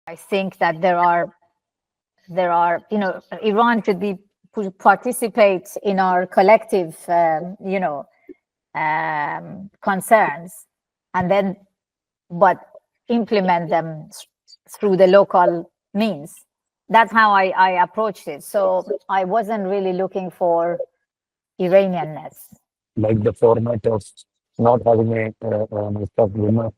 I think that there are, Iran should participate in our collective, concerns, and then, but implement them through the local means. That's how I approached it. So I wasn't really looking for Iranianness. Like the format of not having a winner.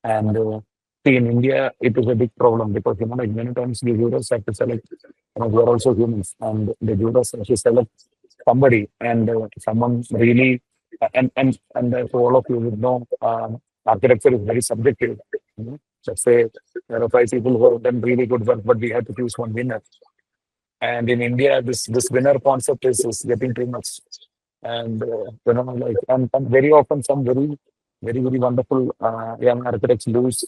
And see, in India, it is a big problem because, like many times the jurors have to select, we are also humans, and the jurors have to select somebody, and someone really, and for all of you would know, architecture is very subjective. Let's say there are 5 people who have done really good work, but we have to choose one winner. And in India, this winner concept is getting too much. And and very often some very wonderful young architects lose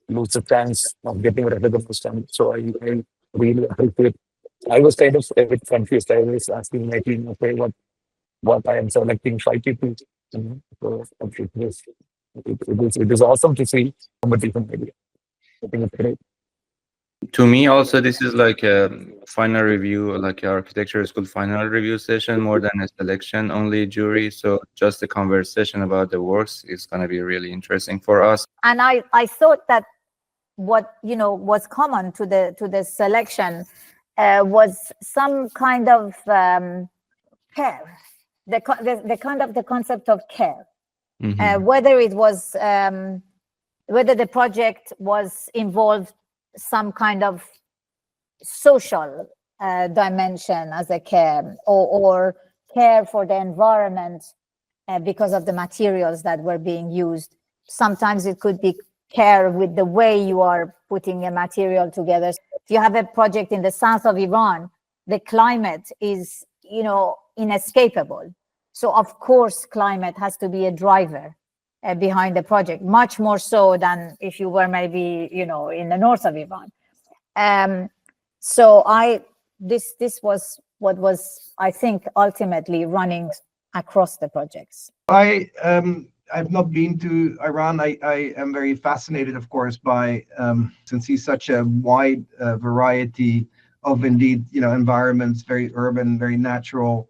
the chance of getting recognized. And so I really appreciate. I was kind of a bit confused. I was asking my team, okay, what I am selecting 5 people. So it is awesome to see competition idea. I think it's great. To me, also, this is like a final review, like architecture school final review session, more than a selection only jury. So just the conversation about the works is going to be really interesting for us. And I thought that what was common to the selection was some kind of care, the concept of care. Whether it was whether the project was involved some kind of social dimension as a care, or care for the environment because of the materials that were being used. Sometimes it could be care with the way you are putting a material together. If you have a project in the south of Iran, the climate is, inescapable. So of course, climate has to be a driver behind the project, much more so than if you were maybe, in the north of Iran. So this was what was, I think, ultimately running across the projects. I've not been to Iran. I am very fascinated, of course, by since he's such a wide variety of indeed, environments, very urban, very natural,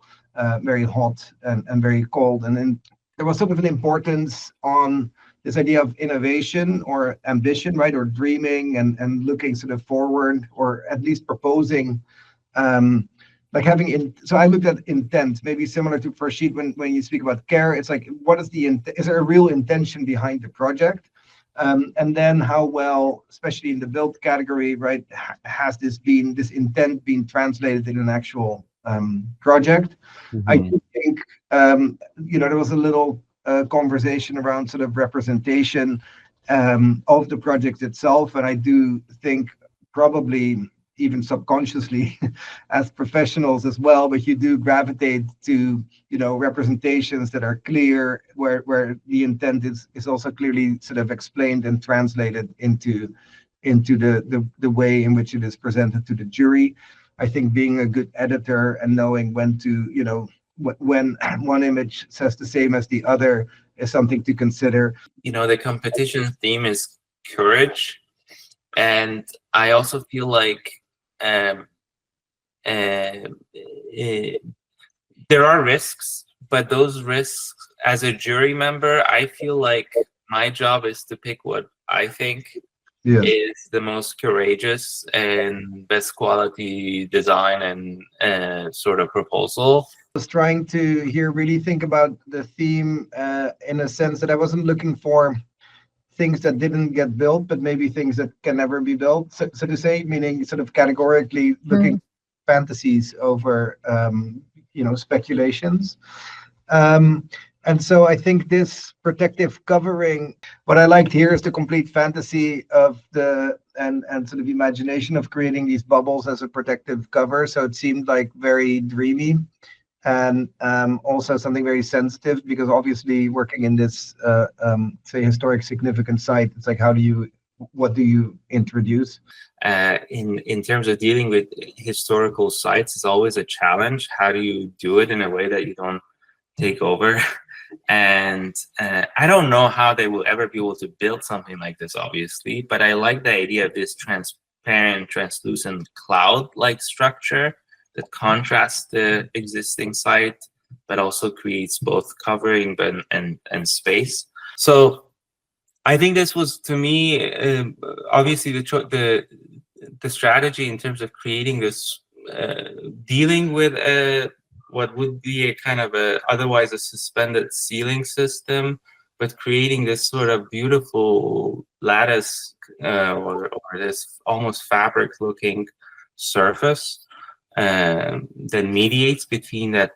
very hot and very cold. And then there was sort of an importance on this idea of innovation or ambition, right? Or dreaming and looking sort of forward, or at least proposing, like having so I looked at intent, maybe similar to Burshid when you speak about care. It's like, what is is there a real intention behind the project? And then how well, especially in the build category, right, has this intent been translated in an actual project? I do think, there was a little conversation around sort of representation of the project itself. And I do think probably even subconsciously as professionals as well, but you do gravitate to, representations that are clear, where the intent is also clearly sort of explained and translated into the way in which it is presented to the jury. I think being a good editor and knowing when to, when one image says the same as the other is something to consider. The competition theme is courage. And I also feel like there are risks, but those risks, as a jury member, I feel like my job is to pick what I think is the most courageous and best quality design and sort of proposal. I was trying to really think about the theme in a sense that I wasn't looking for things that didn't get built, but maybe things that can never be built, so to say, meaning sort of categorically looking fantasies over, speculations. And so I think this protective covering, what I liked here is the complete fantasy of and sort of imagination of creating these bubbles as a protective cover. So it seemed like very dreamy, and also something very sensitive, because obviously working in this, say, historic significant site, it's like, what do you introduce? In terms of dealing with historical sites, it's always a challenge. How do you do it in a way that you don't take over And I don't know how they will ever be able to build something like this, obviously, but I like the idea of this transparent, translucent cloud-like structure that contrasts the existing site, but also creates both covering and space. So I think this was, to me, obviously the strategy in terms of creating this, dealing with what would be a kind of otherwise a suspended ceiling system, but creating this sort of beautiful lattice or this almost fabric-looking surface that mediates between that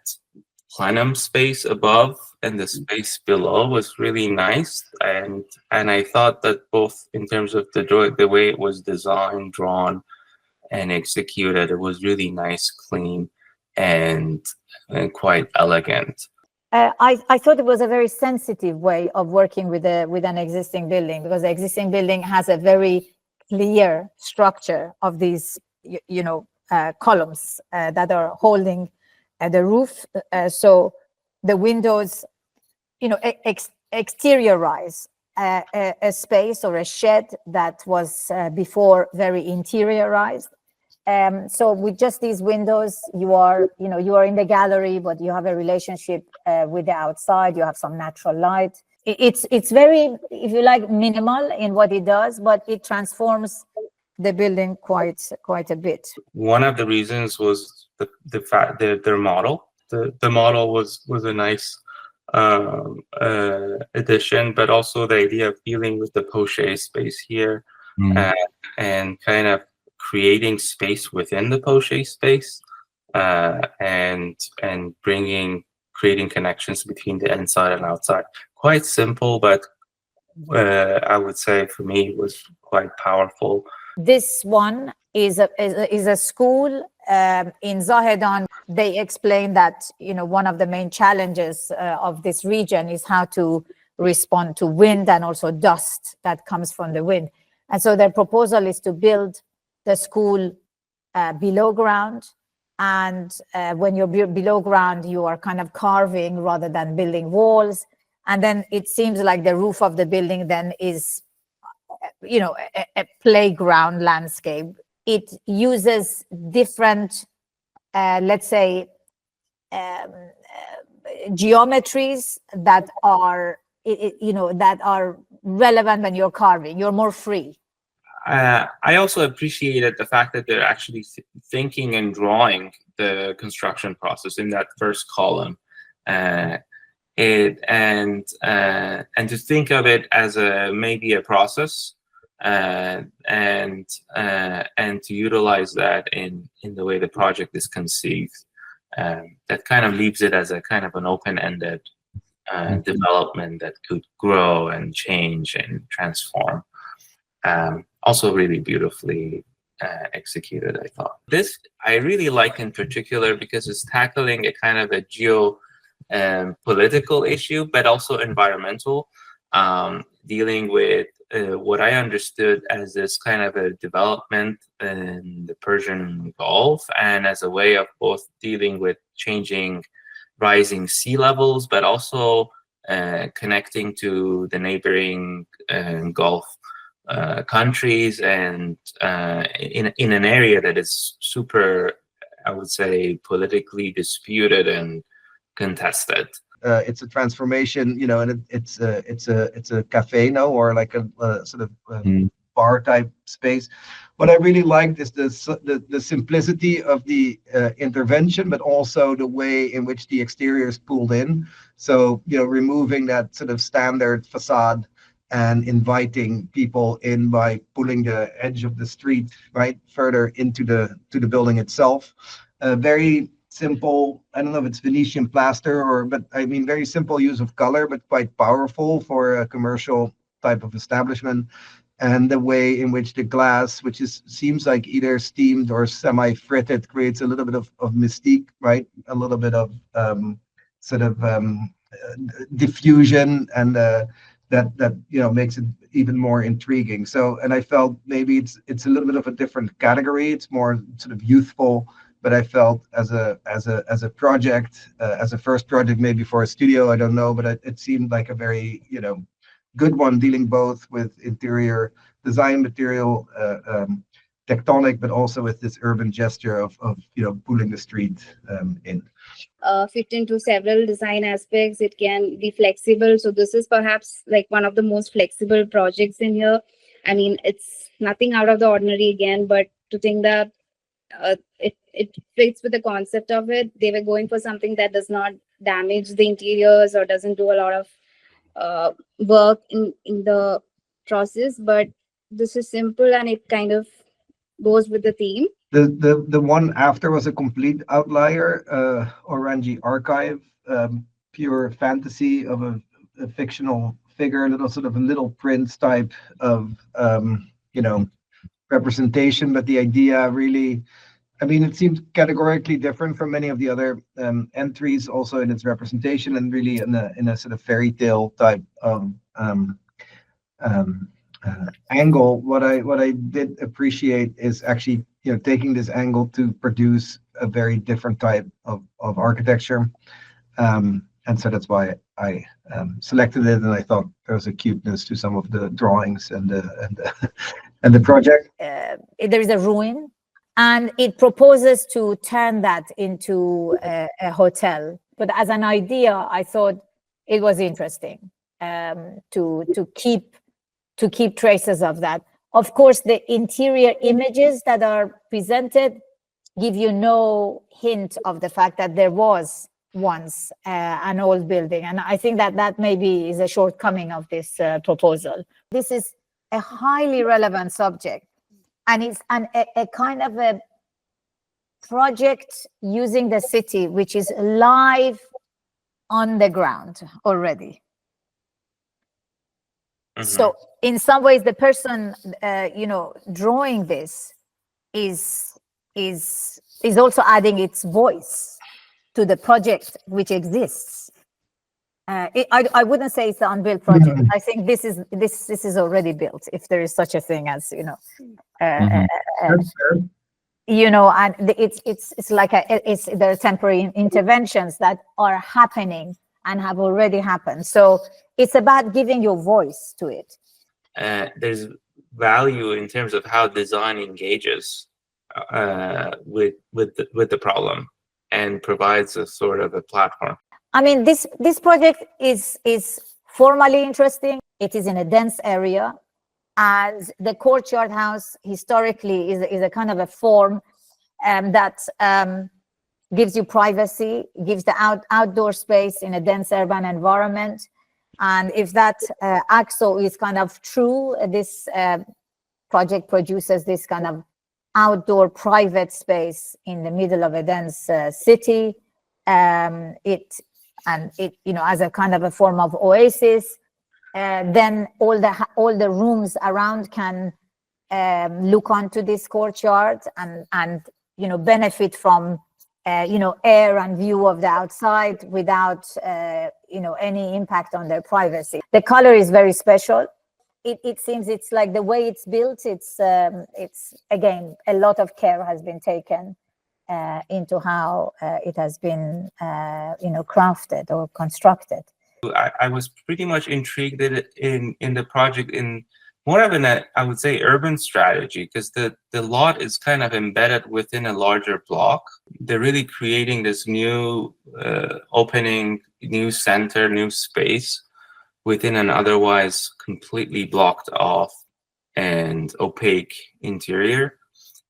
plenum space above and the space below was really nice. And I thought that both in terms of the way it was designed, drawn, and executed, it was really nice, clean, and quite elegant. I thought it was a very sensitive way of working with an existing building, because the existing building has a very clear structure of these, columns that are holding the roof. So the windows, exteriorize a space or a shed that was before very interiorized. So with just these windows, you are in the gallery, but you have a relationship with the outside. You have some natural light. It's very, if you like, minimal in what it does, but it transforms the building quite a bit. One of the reasons was the fact that their model. The model was a nice addition, but also the idea of dealing with the poche space here and kind of creating space within the poche space and creating connections between the inside and outside. Quite simple, but I would say for me it was quite powerful. This one is a school in Zahedan. They explain that one of the main challenges of this region is how to respond to wind and also dust that comes from the wind. And so their proposal is to build the school below ground. And when you're below ground, you are kind of carving rather than building walls. And then it seems like the roof of the building then is, a playground landscape. It uses different, let's say, geometries that are, that are relevant when you're carving. You're more free. I also appreciated the fact that they're actually thinking and drawing the construction process in that first column, and to think of it as maybe a process, and to utilize that in the way the project is conceived. That kind of leaves it as a kind of an open-ended development that could grow and change and transform. Also really beautifully executed, I thought. This I really like in particular because it's tackling a kind of a political issue, but also environmental, dealing with what I understood as this kind of a development in the Persian Gulf, and as a way of both dealing with changing rising sea levels, but also connecting to the neighboring Gulf countries, and in an area that is super, I would say, politically disputed and contested. It's a transformation, and it's a cafe now, or like a sort of bar type space. What I really liked is the simplicity of the intervention, but also the way in which the exterior is pulled in. So removing that sort of standard facade and inviting people in by pulling the edge of the street right further into the building itself. Very simple, I don't know if it's Venetian plaster but I mean very simple use of color, but quite powerful for a commercial type of establishment. And the way in which the glass, which seems like either steamed or semi-fritted, creates a little bit of mystique, right? A little bit of diffusion, and that makes it even more intriguing. So, and I felt maybe it's a little bit of a different category. It's more sort of youthful, but I felt as a project, as a first project, maybe for a studio, I don't know, but it seemed like a very, good one, dealing both with interior design material, tectonic, but also with this urban gesture of pulling the street in. Fit into several design aspects. It can be flexible. So this is perhaps like one of the most flexible projects in here. I mean, it's nothing out of the ordinary again, but to think that it fits with the concept of it. They were going for something that does not damage the interiors or doesn't do a lot of work in the process, but this is simple and it kind of goes with the theme. The one after was a complete outlier, Orangi Archive, pure fantasy of a fictional figure, a little sort of a Little Prince type of representation, but the idea really, I mean, it seems categorically different from many of the other entries, also in its representation, and really in a sort of fairy tale type of angle. What I did appreciate is actually taking this angle to produce a very different type of architecture, and so that's why I selected it, and I thought there was a cuteness to some of the drawings and the project. There is a ruin, and it proposes to turn that into a hotel. But as an idea, I thought it was interesting to keep traces of that. Of course, the interior images that are presented give you no hint of the fact that there was once an old building. And I think that maybe is a shortcoming of this proposal. This is a highly relevant subject, and it's a kind of a project using the city, which is live on the ground already. So in some ways, the person, drawing this is also adding its voice to the project which exists. I wouldn't say it's the unbuilt project. I think this is already built, if there is such a thing as and it's like there are temporary interventions that are happening and have already happened. So it's about giving your voice to it. There's value in terms of how design engages with the problem and provides a sort of a platform. I mean, this project is formally interesting. It is in a dense area, as the courtyard house historically is a kind of a form that gives you privacy, gives the outdoor space in a dense urban environment. And if that axle is kind of true, this project produces this kind of outdoor private space in the middle of a dense city. It as a kind of a form of oasis. Then all the rooms around can look onto this courtyard and benefit from air and view of the outside without any impact on their privacy. The color is very special. It seems it's like the way it's built. It's again, a lot of care has been taken into how it has been crafted or constructed. I was pretty much intrigued in the project in more of I would say, urban strategy, because the lot is kind of embedded within a larger block. They're really creating this new opening, new center, new space within an otherwise completely blocked off and opaque interior.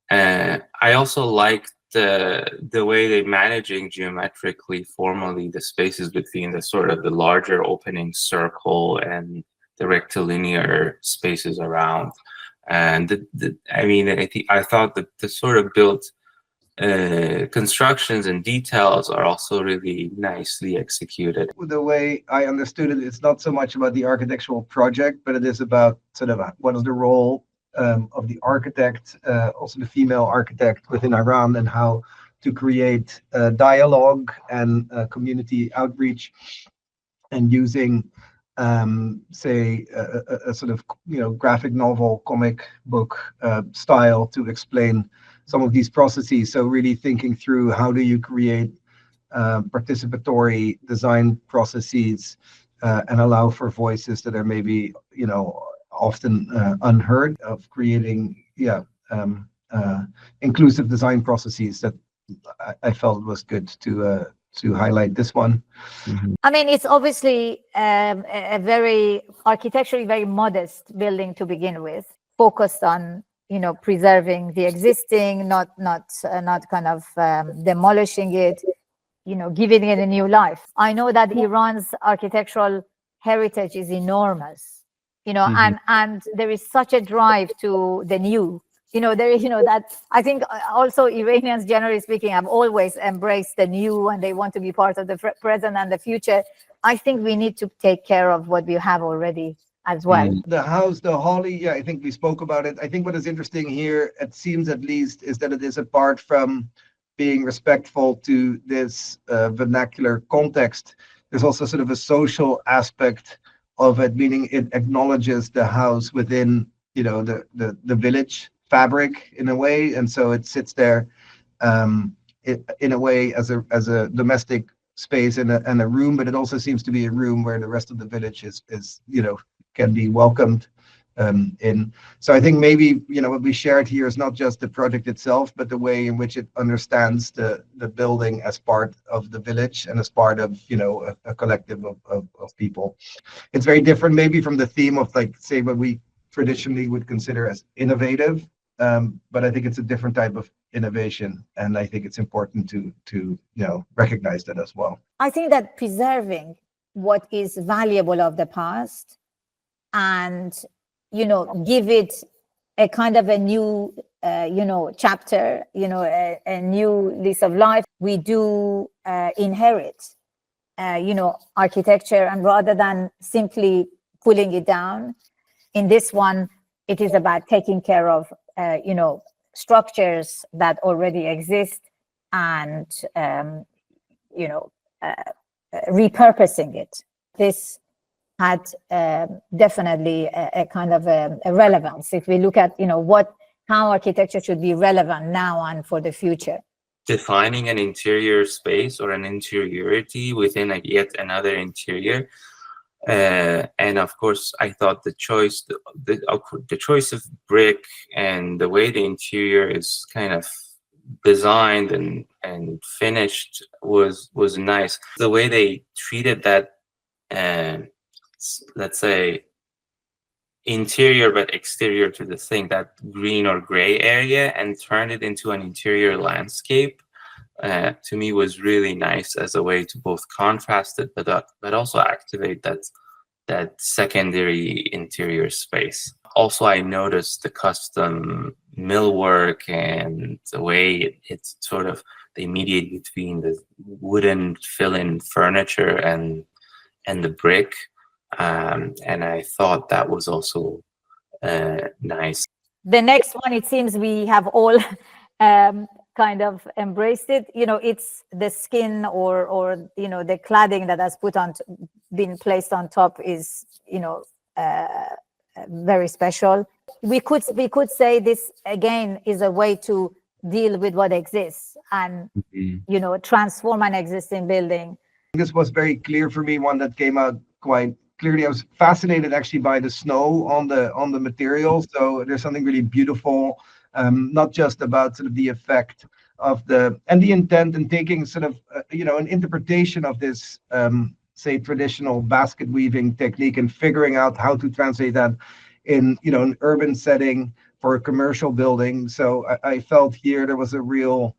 I also like the way they're managing geometrically, formally, the spaces between the sort of the larger opening circle and the rectilinear spaces around. And I thought that the sort of built constructions and details are also really nicely executed. The way I understood it, it's not so much about the architectural project, but it is about sort of what is the role of the architect, also the female architect within Iran, and how to create dialogue and community outreach, and using say a sort of graphic novel, comic book style to explain some of these processes. So really thinking through how do you create participatory design processes and allow for voices that are maybe often unheard, of creating inclusive design processes that I felt was good to highlight this one. I mean, it's obviously a very architecturally very modest building to begin with, focused on preserving the existing, not kind of demolishing it, giving it a new life. I know that Iran's architectural heritage is enormous, and there is such a drive to the new. That I think also Iranians, generally speaking, have always embraced the new, and they want to be part of the present and the future. I think we need to take care of what we have already as well. The house, the holly, I think we spoke about it. I think what is interesting here, it seems at least, is that it is, apart from being respectful to this vernacular context, there's also sort of a social aspect of it, meaning it acknowledges the house within the village fabric in a way, and so it sits there in a way as a domestic space and a room, but it also seems to be a room where the rest of the village is can be welcomed in. So I think maybe what we shared here is not just the project itself, but the way in which it understands the building as part of the village and as part of a collective of people. It's very different maybe from the theme of, like, say, what we traditionally would consider as innovative. But I think it's a different type of innovation, and I think it's important to recognize that as well. I think that preserving what is valuable of the past and give it a kind of a new chapter, a new lease of life. We do inherit architecture, and rather than simply pulling it down, in this one it is about taking care of structures that already exist and repurposing it. This had definitely a kind of a relevance if we look at how architecture should be relevant now and for the future. Defining an interior space or an interiority within yet another interior. And of course, I thought the choice of brick and the way the interior is kind of designed and finished was nice. The way they treated that, let's say, interior but exterior to the thing, that green or gray area, and turned it into an interior landscape, to me was really nice as a way to both contrast it but also activate that secondary interior space. Also, I noticed the custom millwork and the way it's sort of they mediate between the wooden fill-in furniture and the brick, and I thought that was also nice. The next one, it seems we have all kind of embraced it. It's the skin or the cladding that has been placed on top is very special. We could say this again is a way to deal with what exists and transform an existing building. This was very clear for me, one that came out quite clearly. I was fascinated actually by the snow on the material. So there's something really beautiful, not just about sort of the effect of the intent and taking sort of an interpretation of this say traditional basket weaving technique and figuring out how to translate that in an urban setting for a commercial building. So I felt here there was a real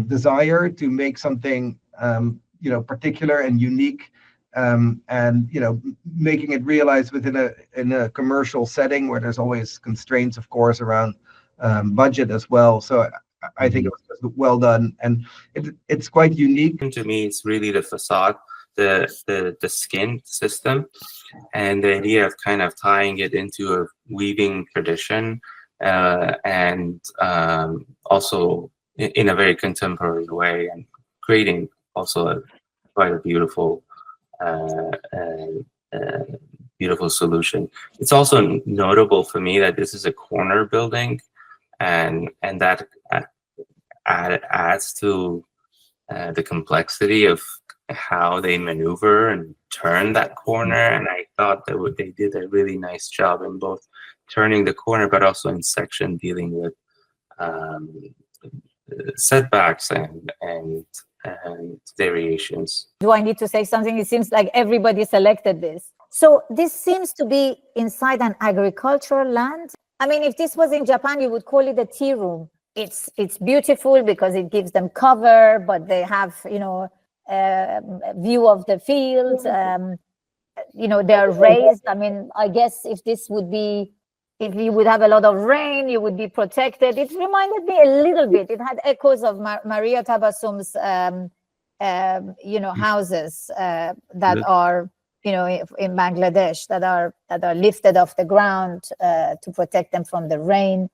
desire to make something particular and unique, and making it realized in a commercial setting where there's always constraints, of course, around budget as well. So I think it was well done, and it's quite unique. To me, it's really the facade, the skin system, and the idea of kind of tying it into a weaving tradition, and also in a very contemporary way, and creating also quite a beautiful beautiful solution. It's also notable for me that this is a corner building, and that adds to the complexity of how they maneuver and turn that corner. And I thought that they did a really nice job in both turning the corner, but also in section dealing with setbacks and variations. Do I need to say something? It seems like everybody selected this. So this seems to be inside an agricultural land. I mean, if this was in Japan, you would call it a tea room. It's beautiful because it gives them cover, but they have, you know, view of the fields. You know, they're raised. I mean, I guess if you would have a lot of rain, you would be protected. It reminded me a little bit. It had echoes of Maria Tabassum's, you know, houses that are, you know, in Bangladesh, that are lifted off the ground to protect them from the rain.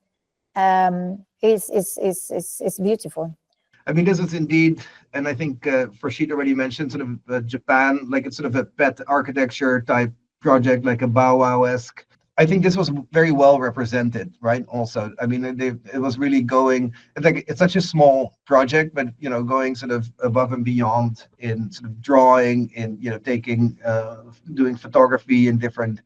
It's beautiful. I mean, this is indeed, and I think Farshid already mentioned sort of Japan, like it's sort of a pet architecture type project, like a Bow Wow-esque. I think this was very well represented, right? Also, I mean, it was really going, like, it's such a small project, but, you know, going sort of above and beyond in sort of drawing, in, you know, taking, doing photography in different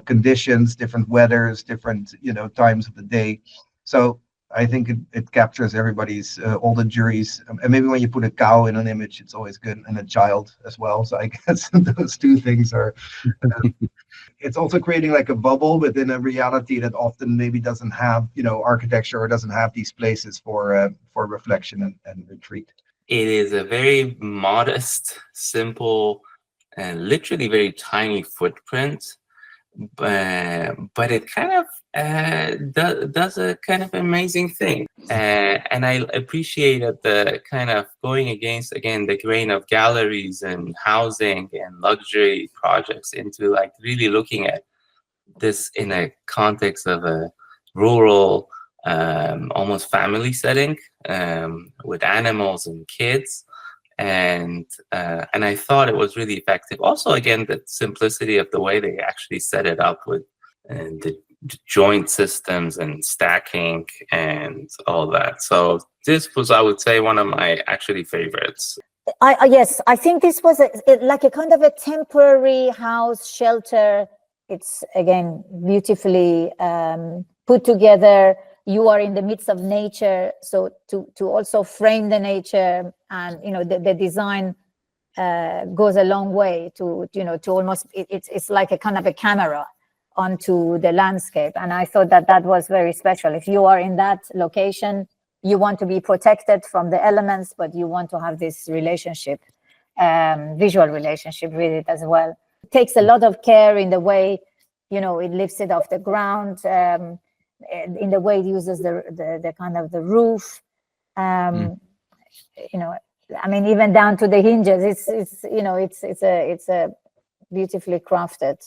conditions, different weathers, different, you know, times of the day. So I think it captures everybody's, all the juries. And maybe when you put a cow in an image, it's always good, and a child as well. So I guess those two things are, it's also creating like a bubble within a reality that often maybe doesn't have, you know, architecture, or doesn't have these places for reflection and retreat. It is a very modest, simple, and literally very tiny footprint. But it kind of does a kind of amazing thing, and I appreciated the kind of going against, again, the grain of galleries and housing and luxury projects into like really looking at this in a context of a rural, almost family setting, with animals and kids. And I thought it was really effective. Also, again, the simplicity of the way they actually set it up with the joint systems and stacking and all that. So this was, I would say, one of my actually favorites. Yes, I think this was like a kind of a temporary house shelter. It's, again, beautifully put together. You are in the midst of nature, so to also frame the nature, and, you know, the design goes a long way to, you know, to almost, it's like a kind of a camera onto the landscape. And I thought that was very special. If you are in that location, you want to be protected from the elements, but you want to have this relationship, visual relationship with it as well. It takes a lot of care in the way, you know, it lifts it off the ground, in the way it uses the kind of the roof, you know, I mean, even down to the hinges. It's you know, it's a beautifully crafted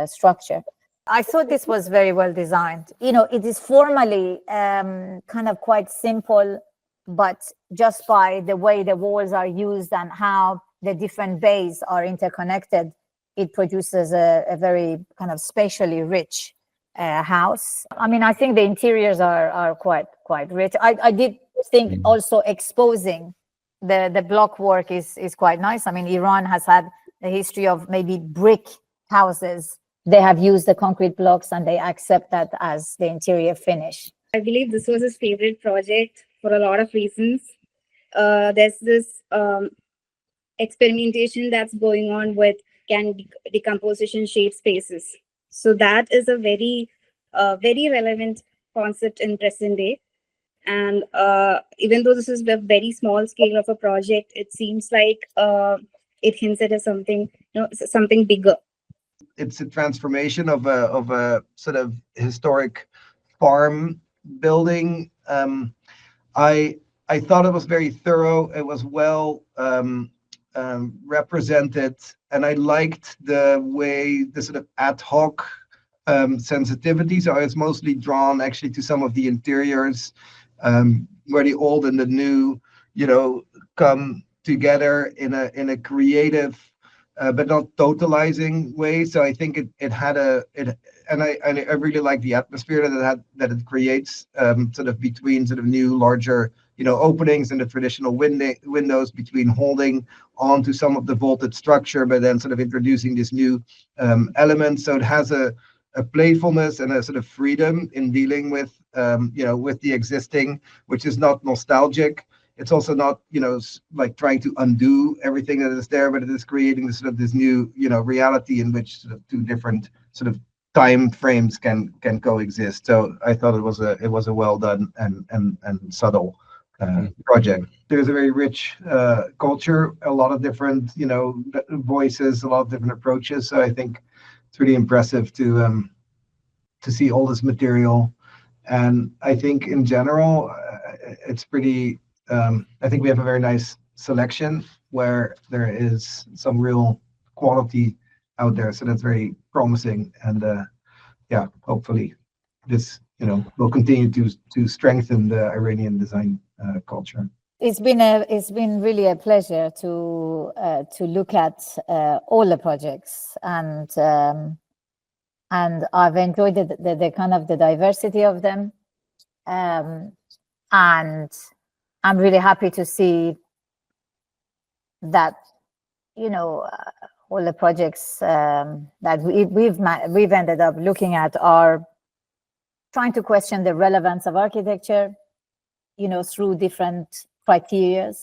structure. I thought this was very well designed. You know, it is formally kind of quite simple, but just by the way the walls are used and how the different bays are interconnected, it produces a very kind of spatially rich house. I mean, I think the interiors are quite rich. I did think also exposing the block work is quite nice. I mean, Iran has had a history of maybe brick houses. They have used the concrete blocks and they accept that as the interior finish. I believe this was his favorite project for a lot of reasons. There's this experimentation that's going on with decomposition shape spaces. So that is a very relevant concept in present day. And even though this is a very small scale of a project, it seems like it hints at something, you know, something bigger. It's a transformation of a sort of historic farm building. I thought it was very thorough. It was well represented, and I liked the way the sort of ad hoc sensitivity. So it's mostly drawn actually to some of the interiors, where the old and the new, you know, come together in a creative but not totalizing way. So I think it had and I really like the atmosphere that it creates, sort of between sort of new, larger, openings in the traditional windows, between holding on to some of the vaulted structure, but then sort of introducing this new element. So it has a playfulness and a sort of freedom in dealing with, with the existing, which is not nostalgic. It's also not, like trying to undo everything that is there, but it is creating this new, reality in which sort of two different sort of time frames can coexist. So I thought it was a well done and subtle project. There's a very rich culture, a lot of different, voices, a lot of different approaches. So I think it's really impressive to see all this material. And I think in general, it's pretty. I think we have a very nice selection where there is some real quality out there. So that's very promising. And hopefully this, will continue to strengthen the Iranian design culture. It's been really a pleasure to look at all the projects, and I've enjoyed the kind of the diversity of them, and I'm really happy to see that, all the projects that we've ended up looking at are trying to question the relevance of architecture, through different criteria.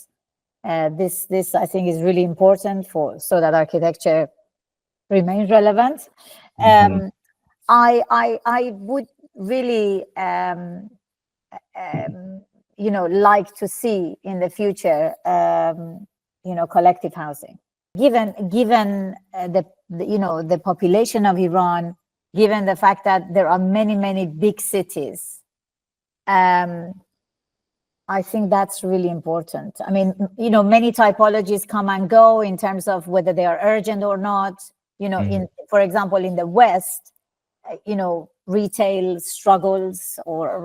This I think is really important so that architecture remains relevant. I would really like to see in the future, collective housing. Given the population of Iran, given the fact that there are many big cities, I think that's really important. I mean, many typologies come and go in terms of whether they are urgent or not. For example, in the West, retail struggles, or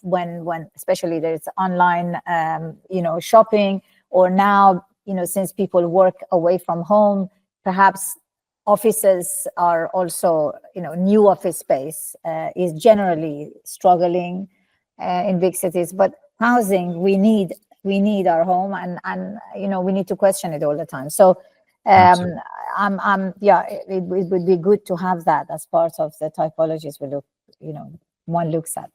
when especially there's online shopping, or now since people work away from home, perhaps offices are also new office space is generally struggling in big cities. But housing, we need our home, and we need to question it all the time. So it would be good to have that as part of the typologies one looks at.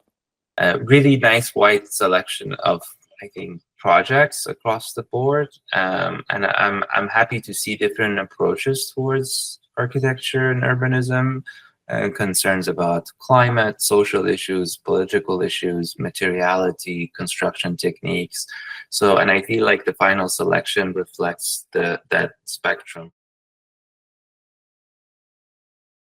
A really nice wide selection of, I think, projects across the board, and I'm happy to see different approaches towards architecture and urbanism, concerns about climate, social issues, political issues, materiality, construction techniques. So, and I feel like the final selection reflects that spectrum.